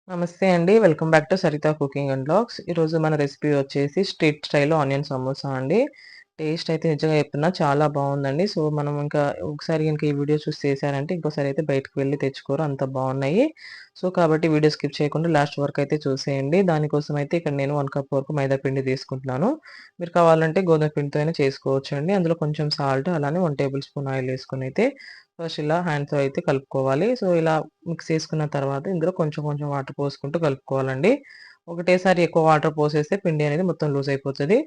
నమస్తే అండి. Welcome back to Saritha cooking and vlogs. ఈరోజు మన రెసిపీ వచ్చేసి స్ట్రీట్ స్టైల్‌లో ఆనియన్ సమోసా అండి. టేస్ట్ అయితే నిజంగా చెప్తున్నా చాలా బావుందండి. సో, మనం ఇంకా ఒకసారి గనుక ఈ వీడియో చూసి చేశారంటే ఇంకోసారి అయితే బయటకి వెళ్లి తెచ్చుకోరు అంత బావున్నాయి. సో, కాబట్టి వీడియో స్కిప్ చేయకుండా లాస్ట్ వరకు అయితే చూసేయండి. దానికోసం అయితే ఇక్కడ నేను 1 కప్ వరకు మైదా పిండి తీసుకుంటున్నాను. మీరు కావాలంటే గోధుమ పిండితో అయినా చేసుకోవచ్చండి. అందులో కొంచెం సాల్ట్ అలానే 1 టేబుల్ స్పూన్ ఆయిల్ వేసుకొని అయితే ఫస్ట్ ఇలా హ్యాండ్‌తో అయితే కలుపుకోవాలి. సో, ఇలా మిక్స్ చేసుకున్న తర్వాత ఇందులో కొంచెం కొంచెం వాటర్ పోసుకుంటూ కలుపుకోవాలండి. ఒకటేసారి ఎక్కువ వాటర్ పోసేస్తే పిండి అనేది మొత్తం లూజ్ అయిపోతది.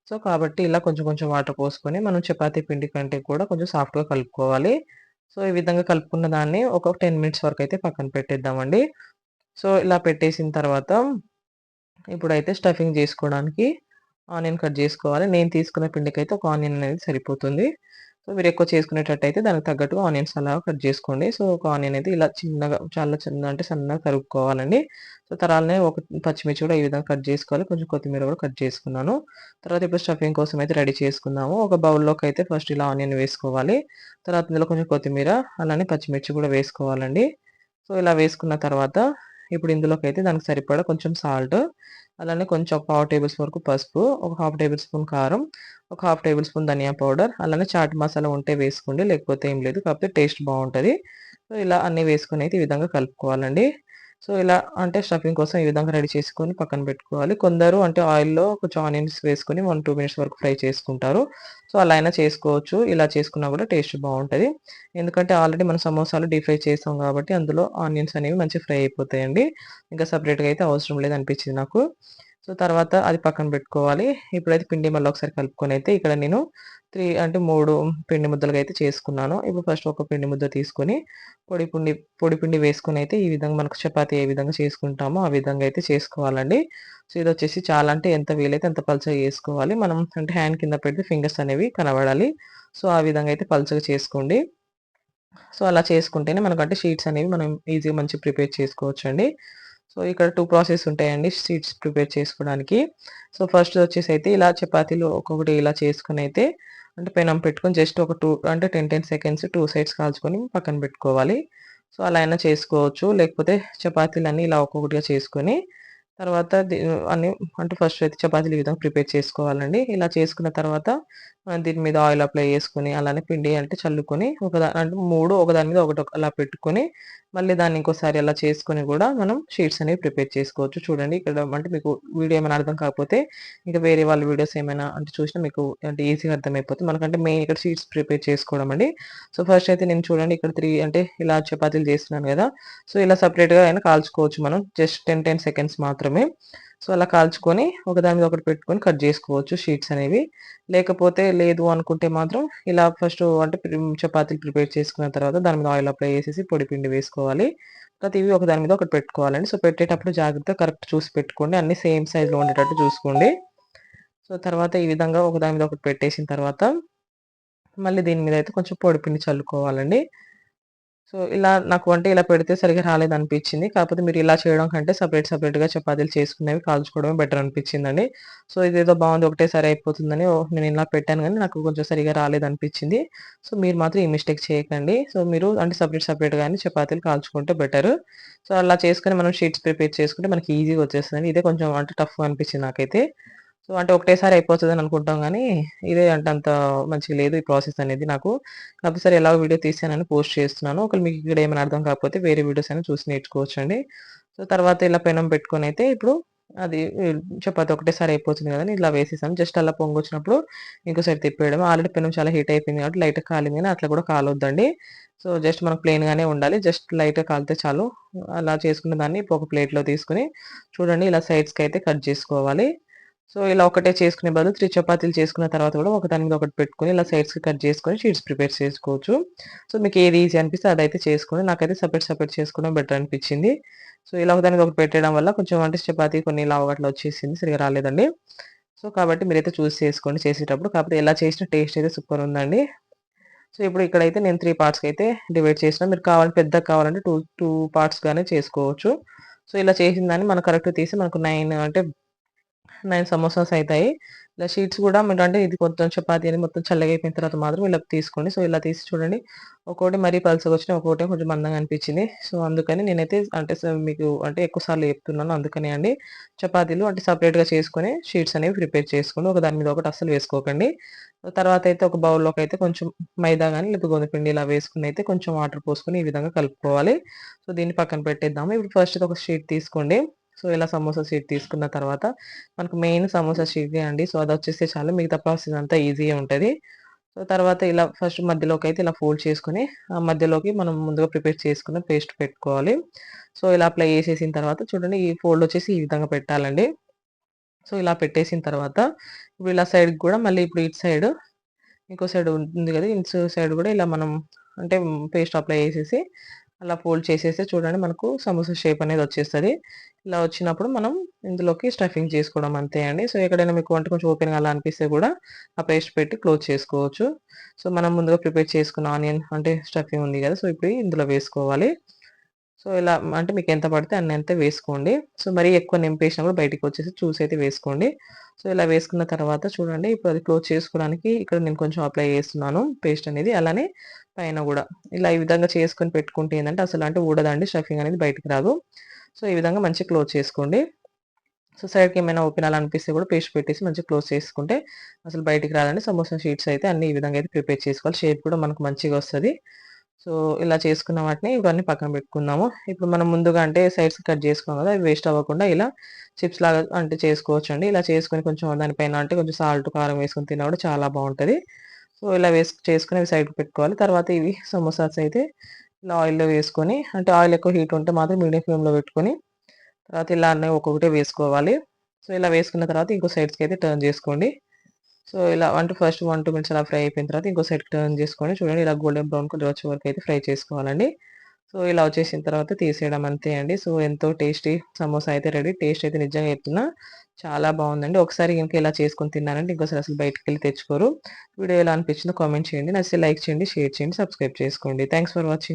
సో, కాబట్టి ఇలా కొంచెం కొంచెం వాటర్ పోసుకొని మనం చపాతీ పిండి కంటే కూడా కొంచెం సాఫ్ట్‌గా కలుపుకోవాలి. సో, ఈ విధంగా కలుపుకున్న దాన్ని ఒక 10 మినిట్స్ వరకైతే పక్కన పెట్టేద్దామండి. సో, ఇలా పెట్టేసిన తర్వాత ఇప్పుడైతే స్టఫింగ్ జేసుకోవడానికి ఆనియన్ కట్ జేసుకోవాలి. నేను తీసుకున్న పిండికైతే ఒక ఆనియన్ అనేది సరిపోతుంది. సో, మీరెక్కువ చేసుకునేటట్టయితే దానికి తగ్గట్టుగా ఆనియన్స్ అలాగా కట్ జేసుకోండి. సో, ఒక ఆనియన్ అయితే ఇలా చిన్నగా చాలా చిన్న అంటే సన్నగా తరుక్కోవాలండి. సో, తరాలనే ఒక పచ్చిమిర్చి కూడా ఈ విధంగా కట్ జేసుకోవాలి. కొంచెం కొత్తిమీర కూడా కట్ చేసుకున్నాను. తర్వాత ఇప్పుడు స్టఫింగ్ కోసం అయితే రెడీ చేసుకుందాము. ఒక బౌల్‌లోకైతే ఫస్ట్ ఇలా ఆనియన్ వేసుకోవాలి. తర్వాత ఇందులో కొంచెం కొత్తిమీర అలానే పచ్చిమిర్చి కూడా వేసుకోవాలండి. సో, ఇలా వేసుకున్న తర్వాత ఇప్పుడు ఇందులోకైతే దానికి సరిపడా కొంచెం సాల్ట్, అలానే కొంచెం ఒక పావు టేబుల్ స్పూన్ వరకు పసుపు, ఒక హాఫ్ టేబుల్ స్పూన్ కారం, ఒక హాఫ్ టేబుల్ స్పూన్ ధనియా పౌడర్, అలానే చాట్ మసాలా ఉంటే వేసుకోండి. లేకపోతే ఏం లేదు. కాకపోతే టేస్ట్ బావుంటది. సో, ఇలా అన్నీ వేసుకొని అయితే ఈ విధంగా కలుపుకోవాలండి. సో, ఇలా అంటే స్టఫింగ్ కోసం ఈ విధంగా రెడీ చేసుకొని పక్కన పెట్టుకోవాలి. కొందరు అంటే ఆయిల్‌లో కొంచెం ఆనియన్స్ వేసుకొని 1, 2 మినిట్స్ వరకు ఫ్రై చేసుకుంటారు. సో, అలా అయినా చేసుకోవచ్చు. ఇలా చేసుకున్నా కూడా టేస్ట్ బావుంటది. ఎందుకంటే ఆల్రెడీ మనం సమోసాలు డీప్ ఫ్రై చేసాం కాబట్టి అందులో ఆనియన్స్ అనేవి మంచిగా ఫ్రై అయిపోతాయండి. ఇంకా సెపరేట్‌గా అయితే అవసరం లేదనిపించింది నాకు. సో, తర్వాత అది పక్కన పెట్టుకోవాలి. ఇప్పుడైతే పిండి మళ్ళీ ఒకసారి కలుపుకొనైతే ఇక్కడ నేను 3 పిండి ముద్దలుగా అయితే చేసుకున్నాను. ఇప్పుడు ఫస్ట్ ఒక పిండి ముద్ద తీసుకొని పొడి పిండి పొడి పిండి వేసుకొనైతే ఈ విధంగా మనకు చపాతీ ఏ విధంగా చేసుకుంటామో ఆ విధంగా అయితే చేసుకోవాలండి. సో, ఇదొచ్చేసి చాలా అంటే ఎంత వీలైతే అంత పల్చగా చేసుకోవాలి. మనం అంటే హ్యాండ్ కింద పెడితే ఫింగర్స్ అనేవి కనబడాలి. సో, ఆ విధంగా అయితే పల్చగా చేసుకోండి. సో, అలా చేసుకుంటేనే మనకంటే షీట్స్ అనేవి మనం ఈజీగా మంచిగా ప్రిపేర్ చేసుకోవచ్చండి. సో, ఇక్కడ 2 ప్రాసెస్ ఉంటాయండి షీట్స్ ప్రిపేర్ చేసుకోవడానికి. సో, ఫస్ట్‌దొచ్చేసైతే ఇలా చపాతీలు ఒక్కొక్కటి ఇలా చేసుకొనైతే అంటే పెనం పెట్టుకొని జస్ట్ ఒక 2 అంటే 10 సెకండ్స్ 2 సైడ్స్ కాల్చుకొని పక్కన పెట్టుకోవాలి. సో, అలా అయినా చేసుకోవచ్చు. లేకపోతే చపాతీలన్నీ ఇలా ఒక్కొక్కటిగా చేసుకొని తర్వాత అన్నీ అంటే ఫస్ట్ అయితే చపాతీలు ఈ విధంగా ప్రిపేర్ చేసుకోవాలండి. ఇలా చేసుకున్న తర్వాత దీని మీద ఆయిల్ అప్లై చేసుకొని, అలానే పిండి అంటే చల్లుకొని అంటే 3 ఒకదాని మీద ఒకటి అలా పెట్టుకొని, మళ్ళీ దాన్ని ఇంకోసారి అలా చేసుకొని గూడా మనం షీట్స్ అనేవి ప్రిపేర్ చేసుకోవచ్చు. చూడండి ఇక్కడ అంటే మీకు వీడియో ఏమైనా అర్థం కాకపోతే, ఇంకా వేరే వాళ్ళ వీడియోస్ ఏమైనా అంటే చూసినా మీకు అంటే ఈజీగా అర్థమైపోతుంది. మనకంటే మెయిన్ ఇక్కడ షీట్స్ ప్రిపేర్ చేసుకోవడం అండి. సో, ఫస్ట్ అయితే నేను చూడండి ఇక్కడ 3 అంటే ఇలా చపాతీలు చేస్తున్నాను గదా! సో, ఇలా సెపరేట్‌గా అయినా కాల్చుకోవచ్చు మనం. జస్ట్ 10 సెకండ్స్ మాత్రమే. సో, అలా కాల్చుకొని ఒకదాని మీద ఒకటి పెట్టుకొని కట్ జేసుకోవచ్చు షీట్స్ అనేవి. లేకపోతే లేదు అనుకుంటే మాత్రం ఇలా ఫస్టు అంటే చపాతీలు ప్రిపేర్ చేసుకున్న తర్వాత దాని మీద ఆయిల్ అప్లై చేసేసి పొడి పిండి వేసుకోవాలి. తర్వాత ఇవి ఒకదాని మీద ఒకటి పెట్టుకోవాలండి. సో, పెట్టేటప్పుడు జాగ్రత్తగా కరెక్ట్ చూసి పెట్టుకోండి. అన్నీ సేమ్ సైజ్‌లో ఉండేటట్టు చూసుకోండి. సో, తర్వాత ఈ విధంగా ఒకదాని మీద ఒకటి పెట్టేసిన తర్వాత మళ్ళీ దీని మీద అయితే కొంచెం పొడి పిండి చల్లుకోవాలండి. సో, ఇలా నాకు అంటే ఇలా పెడితే సరిగ్గా రాలేదనిపించింది. కాకపోతే మీరు ఇలా చేయడం కంటే సెపరేట్‌గా చపాతీలు చేసుకునేవి కాల్చుకోవడమే బెటర్ అనిపించిందండి. సో, ఇదేదో బావుంది ఒకటేసారి అయిపోతుందని నేను ఇలా పెట్టాను గానీ నాకు కొంచెం సరిగ్గా రాలేదనిపించింది. సో, మీరు మాత్రం ఈ మిస్టేక్ చేయకండి. సో, మీరు అంటే సెపరేట్‌గానే చపాతీలు కాల్చుకుంటే బెటరు. సో, అలా చేసుకొని మనం షీట్స్ ప్రిపేర్ చేసుకుంటే మనకి ఈజీగా వచ్చేస్తదండి. ఇదే కొంచెం అంటే టఫ్‌గా అనిపించింది నాకైతే. సో, అంటే ఒకటేసారి అయిపోతదని అనుకుంటాం గానీ, ఇదే అంటే అంత మంచిగా లేదు ఈ ప్రాసెస్ అనేది నాకు. కాకపోతే సరే ఎలాగో వీడియో తీశానని పోస్ట్ చేస్తున్నాను. ఒకవేళ మీకు ఇక్కడ ఏమైనా అర్థం కాకపోతే వేరే వీడియోస్ అయినా చూసి నేర్చుకోవచ్చండి. సో, తర్వాత ఇలా పెనం పెట్టుకొనైతే ఇప్పుడు అది చపాతీ ఒకటేసారి అయిపోతుంది గదని ఇలా వేసేసాను. జస్ట్ అలా పొంగొచ్చినప్పుడు ఇంకో సైడ్ తిప్పేయడమే. ఆల్రెడీ పెనం చాలా హీట్ అయిపోయింది కాబట్టి లైట్‌గా కాలింది గానీ అట్లా కూడా కాలొద్దండి. సో, జస్ట్ మనకు ప్లెయిన్‌గానే ఉండాలి. జస్ట్ లైట్‌గా కాలితే చాలు. అలా చేసుకున్న దాన్ని ఒక ప్లేట్‌లో తీసుకొని చూడండి ఇలా సైడ్స్‌కైతే కట్ జేసుకోవాలి. సో, ఇలా ఒకటే చేసుకునే బదులు 3 చపాతీలు చేసుకున్న తర్వాత కూడా ఒకదాని మీద ఒకటి పెట్టుకొని ఇలా సైడ్స్‌కి కట్ చేసుకొని షీట్స్ ప్రిపేర్ చేసుకోవచ్చు. సో, మీకు ఏది ఈజీ అనిపిస్తే అదైతే చేసుకోండి. నాకైతే సెపరేట్ చేసుకోవడం బెటర్ అనిపించింది. సో, ఇలా ఒకదాని మీద ఒకటి పెట్టడం వల్ల కొంచెం అంటే చపాతీ కొన్ని లావుగా అట్లా వచ్చేసింది. సరిగ్గా రాలేదండి. సో, కాబట్టి మీరైతే చూసి చేసుకోండి చేసేటప్పుడు. కాకపోతే ఎలా చేసినా టేస్ట్ అయితే సూపర్ ఉందండి. సో, ఇప్పుడు ఇక్కడైతే నేను 3 పార్ట్స్‌కైతే డివైడ్ చేసిన. మీరు పెద్దగా కావాలంటే 2 పార్ట్స్‌గానే చేసుకోవచ్చు. సో, ఇలా చేసిన దాన్ని మనం కరెక్ట్‌గా తీసి మనకు 9 అంటే 9 సమోసాస్ అయితాయి. ఇలా షీట్స్ గూడా మీరంటే ఇది కొంచెం చపాతీ అనేది మొత్తం చల్లగా అయిపోయిన తర్వాత మాత్రం ఇలా తీసుకోండి. సో, ఇలా తీసి చూడండి. ఒక్కోటి మరీ పలుచగొచ్చినాయి. ఒక్కోటేమో కొంచెం మందంగా అనిపించింది. సో, అందుకని నేనైతే అంటే మీకు అంటే ఎక్కువ సార్లు చెప్తున్నాను. అందుకనే అండి. చపాతీలు అంటే సెపరేట్‌గా చేసుకొని షీట్స్ అనేవి ప్రిపేర్ చేసుకోండి. ఒక దాని మీద ఒకటి అస్సలు వేసుకోకండి. తర్వాతయితే ఒక బౌల్‌లోకైతే కొంచెం మైదా గాని లేకపోతే గోధుమ పిండి ఇలా వేసుకొనైతే కొంచెం వాటర్ పోసుకొని ఈ విధంగా కలుపుకోవాలి. సో, దీన్ని పక్కన పెట్టేద్దాము. ఇప్పుడు ఫస్ట్ ఒక షీట్ తీసుకోండి. సో, ఇలా సమోసా షీట్ తీసుకున్న తర్వాత మనకు మెయిన్ సమోసా షీటే అండి. సో, అదొచ్చేస్తే చాలు. మిగతా ప్రాసెస్ అంతా ఈజీయే ఉంటది. సో, తర్వాత ఇలా ఫస్ట్ మధ్యలోకైతే ఇలా ఫోల్డ్ చేసుకొని, ఆ మధ్యలోకి మనం ముందుగా ప్రిపేర్ చేసుకున్న పేస్ట్ పెట్టుకోవాలి. సో, ఇలా అప్లై చేసేసిన తర్వాత చూడండి ఈ ఫోల్డ్ వచ్చేసి ఈ విధంగా పెట్టాలండి. సో, ఇలా పెట్టేసిన తర్వాత ఇప్పుడు ఇలా సైడ్‌కి గూడా మళ్ళీ ఇప్పుడు ఇటు సైడ్ ఇంకో సైడ్ ఉంటుంది గదా! ఇటు సైడ్ గూడా ఇలా మనం అంటే పేస్ట్ అప్లై చేసేసి అలా ఫోల్డ్ చేసేస్తే చూడండి మనకు సమోసా షేప్ అనేది వచ్చేస్తది. ఇలా వచ్చినప్పుడు మనం ఇందులోకి స్టఫింగ్ చేసుకోవడం అంతే అండి. సో, ఎక్కడైనా మీకు అంటే కొంచెం ఓపెన్‌గా అలా అనిపిస్తే గూడా ఆ పేస్ట్ పెట్టి క్లోజ్ చేసుకోవచ్చు. సో, మనం ముందుగా ప్రిపేర్ చేసుకున్న ఆనియన్ అంటే స్టఫింగ్ ఉంది గదా! సో, ఇప్పుడు ఇందులో వేసుకోవాలి. సో, ఇలా అంటే మీకెంత పడితే అన్నంతే వేసుకోండి. సో, మరీ ఎక్కువ నింపేసినా కూడా బయటికొచ్చేసి చూసైతే వేసుకోండి. సో, ఇలా వేసుకున్న తర్వాత చూడండి ఇప్పుడు అది క్లోజ్ చేసుకోవడానికి ఇక్కడ నేను కొంచెం అప్లై చేస్తున్నాను పేస్ట్ అనేది. అలానే పైన గూడా ఇలా ఈ విధంగా చేసుకొని పెట్టుకుంటే ఏందంటే అసలు అంటే ఊడదండి స్టఫింగ్ అనేది బయటికి రాదు. సో, ఈ విధంగా మంచిగా క్లోజ్ చేసుకోండి. సో, సైడ్‌కి ఏమైనా ఓపెన్ అలా అనిపిస్తే కూడా పేస్ట్ పెట్టేసి మంచిగా క్లోజ్ చేసుకుంటే అసలు బయటికి రాదండి. సమోసా షీట్స్ అయితే అన్నీ ఈ విధంగా అయితే ప్రిపేర్ చేసుకోవాలి. షేప్ కూడా మనకు మంచిగా వస్తది. సో, ఇలా చేసుకున్న వాటిని ఇవన్నీ పక్కన పెట్టుకుందాము. ఇప్పుడు మనం ముందుగా అంటే సైడ్స్ కట్ చేసుకున్నాం కదా! అవి వేస్ట్ అవ్వకుండా ఇలా చిప్స్ లాగా అంటే చేసుకోవచ్చండి. ఇలా చేసుకొని కొంచెం దానిపైన అంటే కొంచెం సాల్ట్, కారం వేసుకొని తిన్నా కూడా చాలా బావుంటది. సో, ఇలా చేసుకొని అవి సైడ్‌కి పెట్టుకోవాలి. తర్వాత ఇవి సమోసాస్ అయితే ఇలా ఆయిల్‌లో వేసుకొని అంటే ఆయిల్ ఎక్కువ హీట్ ఉంటే మాత్రం మీడియం ఫ్లేమ్‌లో పెట్టుకొని తర్వాత ఇలా అన్నీ ఒక్కొక్కటే వేసుకోవాలి. సో, ఇలా వేసుకున్న తర్వాత ఇంకో సైడ్స్‌కైతే టర్న్ చేసుకోండి. సో, ఇలా అంటే ఫస్ట్ 1, 2 మినిట్స్ అలా ఫ్రై అయిపోయిన తర్వాత ఇంకో సైడ్‌కి టర్న్ చేసుకొని చూడండి ఇలా గోల్డెన్ బ్రౌన్ కలర్ వచ్చే వరకైతే ఫ్రై చేసుకోవాలండి. సో, ఇలా వచ్చేసిన తర్వాత తీసేయడం అంతే అండి. సో, ఎంతో టేస్టీ సమోసా అయితే రెడీ. టేస్ట్ అయితే నిజంగా చెప్తున్నా చాలా బావుందండి. ఒకసారి గనుక ఇలా చేసుకొని తిన్నారంటే ఇంకోసారి అసలు బయటికెళ్ళి తెచ్చుకోరు. వీడియో ఎలా అనిపించిందో కామెంట్ చేయండి. నచ్చితే లైక్ చేయండి, షేర్ చేయండి, సబ్స్క్రైబ్ చేసుకోండి. Thanks for watching.